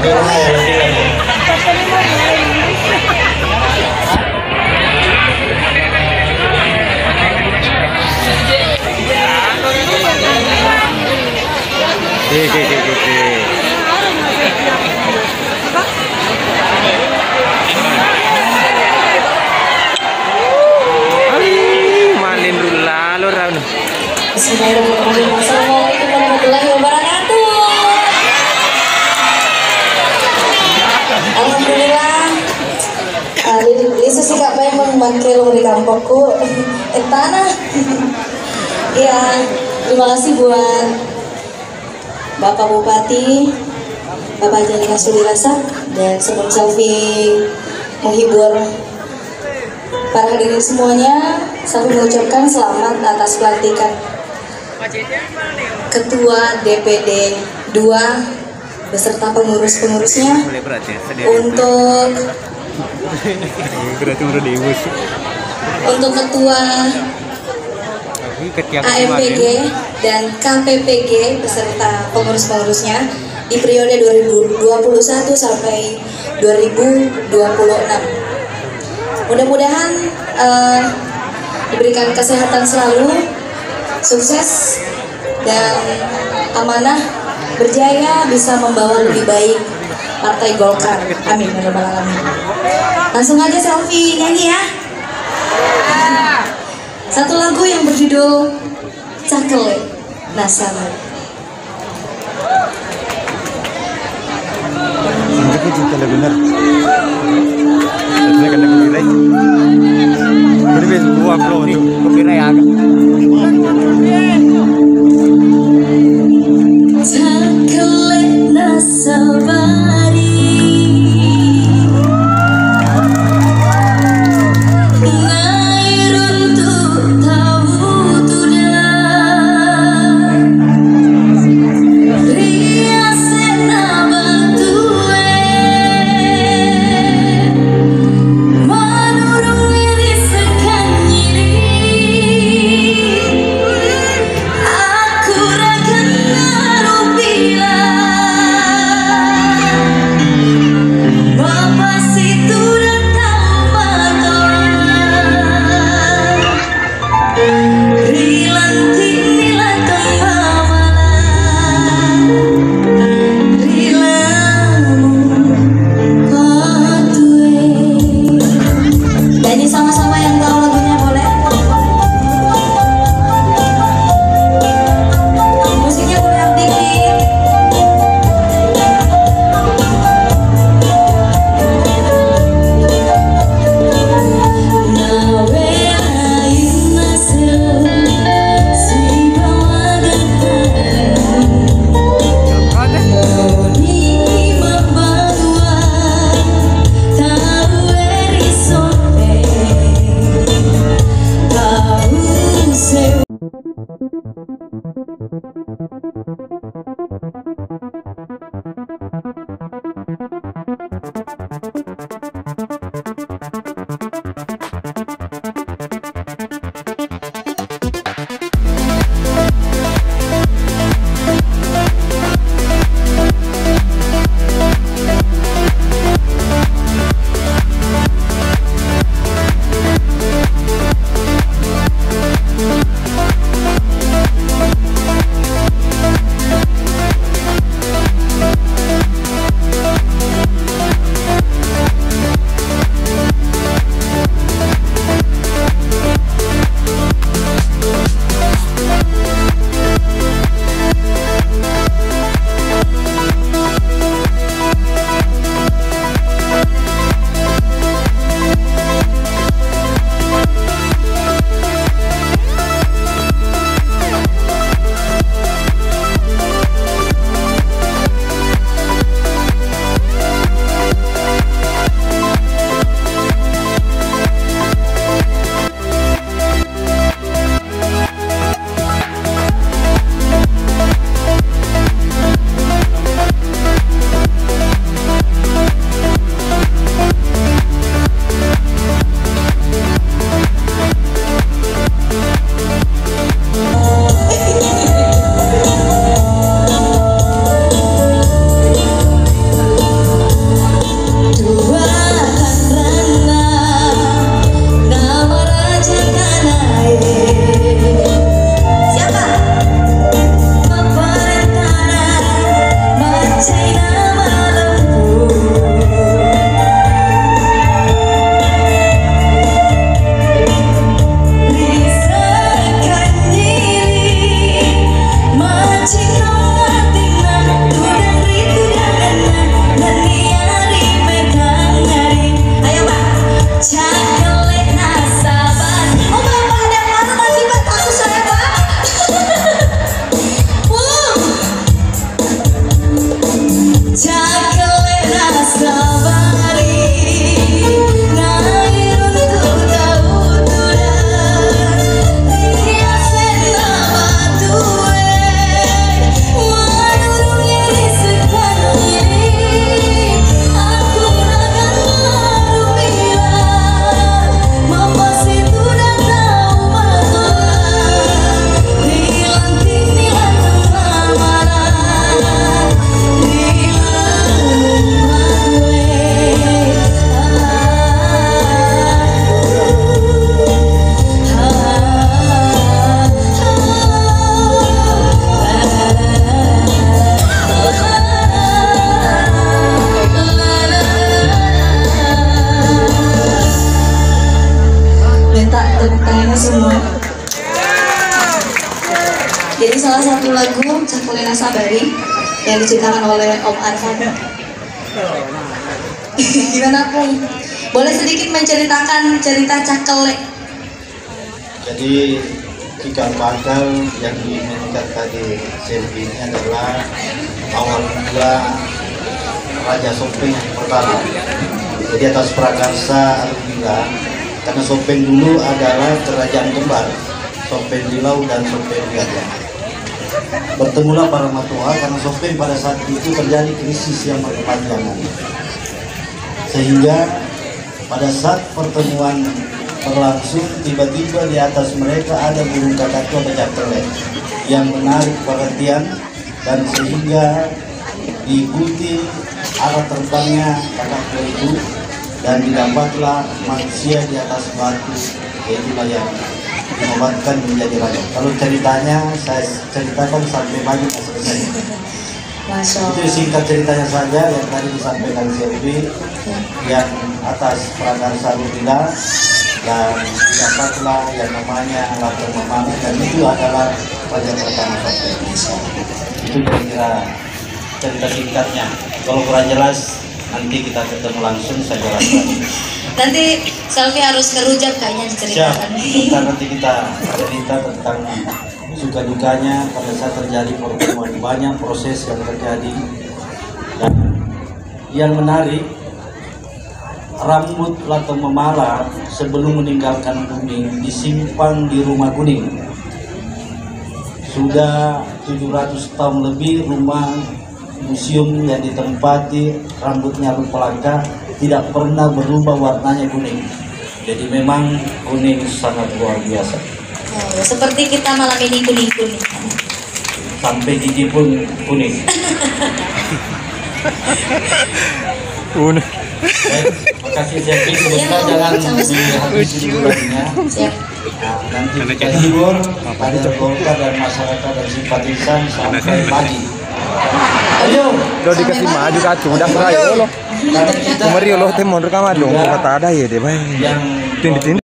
Malin dulu lalu raun. Bismillahirrahmanirrahim. Assalamualaikum warahmatullahi wabarakatuh. Alhamdulillah. Lisa sih kak yang memakai lo di kampungku. Tanah. Ya, terima kasih buat Bapak Bupati, Bapak Jalika Sudirasa, dan sebelum selfie menghibur para hadirin semuanya, saya mengucapkan selamat atas pelantikan Ketua DPD 2 beserta pengurus-pengurusnya untuk Ketua AMPG dan KPPG beserta pengurus-pengurusnya di periode 2021 sampai 2026. Mudah-mudahan diberikan kesehatan selalu, sukses dan amanah, berjaya bisa membawa lebih baik Partai Golkar. Amin ya rabbal alamin. Langsung aja selfie nyanyi ya. Satu lagu yang berjudul Cakele Nasama. Itu juga benar. Saya kena copyright. Jadi gua upload nih copyright agak. Cakele Nasabari. salah satu lagu Cakelina Sabari yang diciptakan oleh Om Arfan. Gimana Pung? Boleh sedikit menceritakan cerita Cakele? Jadi cikal bakal yang dimainkan tadi Selvi ini adalah awal mula Raja Sopeng yang pertama. Jadi atas prakarsa Alhamdulillah, karena Sopeng dulu adalah kerajaan kembar, Sopeng Rilau dan Sopeng Gajah. Bertemulah para matua karena Sopeng pada saat itu terjadi krisis yang berkepanjangan. Sehingga pada saat pertemuan berlangsung, tiba-tiba di atas mereka ada burung kakak tua Cakele yang menarik perhatian, dan sehingga diikuti arah terbangnya kakak tua itu, dan didapatlah manusia di atas batu, yaitu yang dinobatkan menjadi raja. Kalau ceritanya saya ceritakan sampai pagi tak selesai. Itu singkat ceritanya saja yang tadi disampaikan Selvi, yang atas prakarsa Rubila dan dapatlah yang namanya Latar Memang, dan itu adalah raja pertama Sopeng. Itu kira-kira cerita singkatnya. Kalau kurang jelas nanti kita ketemu langsung, saya jelaskan. Nanti Selvi harus kerujak kayaknya diceritakan. Siap, nanti kita cerita tentang suka dukanya pada saat terjadi pertemuan, banyak proses yang terjadi. Dan yang menarik, rambut Lato Memala sebelum meninggalkan Kuning disimpan di rumah Kuning. Sudah 700 tahun lebih rumah museum yang ditempati rambutnya Rumpelaka tidak pernah berubah warnanya kuning. Jadi memang Kuning sangat luar biasa. Oh, seperti kita malam ini kuning-kuning. Sampai gigi pun kuning. Udah. Baik, makasih Selvi, sebentar jangan dihabisi durasinya. Siap. Nah, nanti kita hibur pada Golkar dan masyarakat dan simpatisan sampai pagi. Ayo. Udah dikasih maju kacu udah selesai loh. Karena kita Kemarin loh teh mau rekaman dong, kata ada ya deh, baik. yang Tindik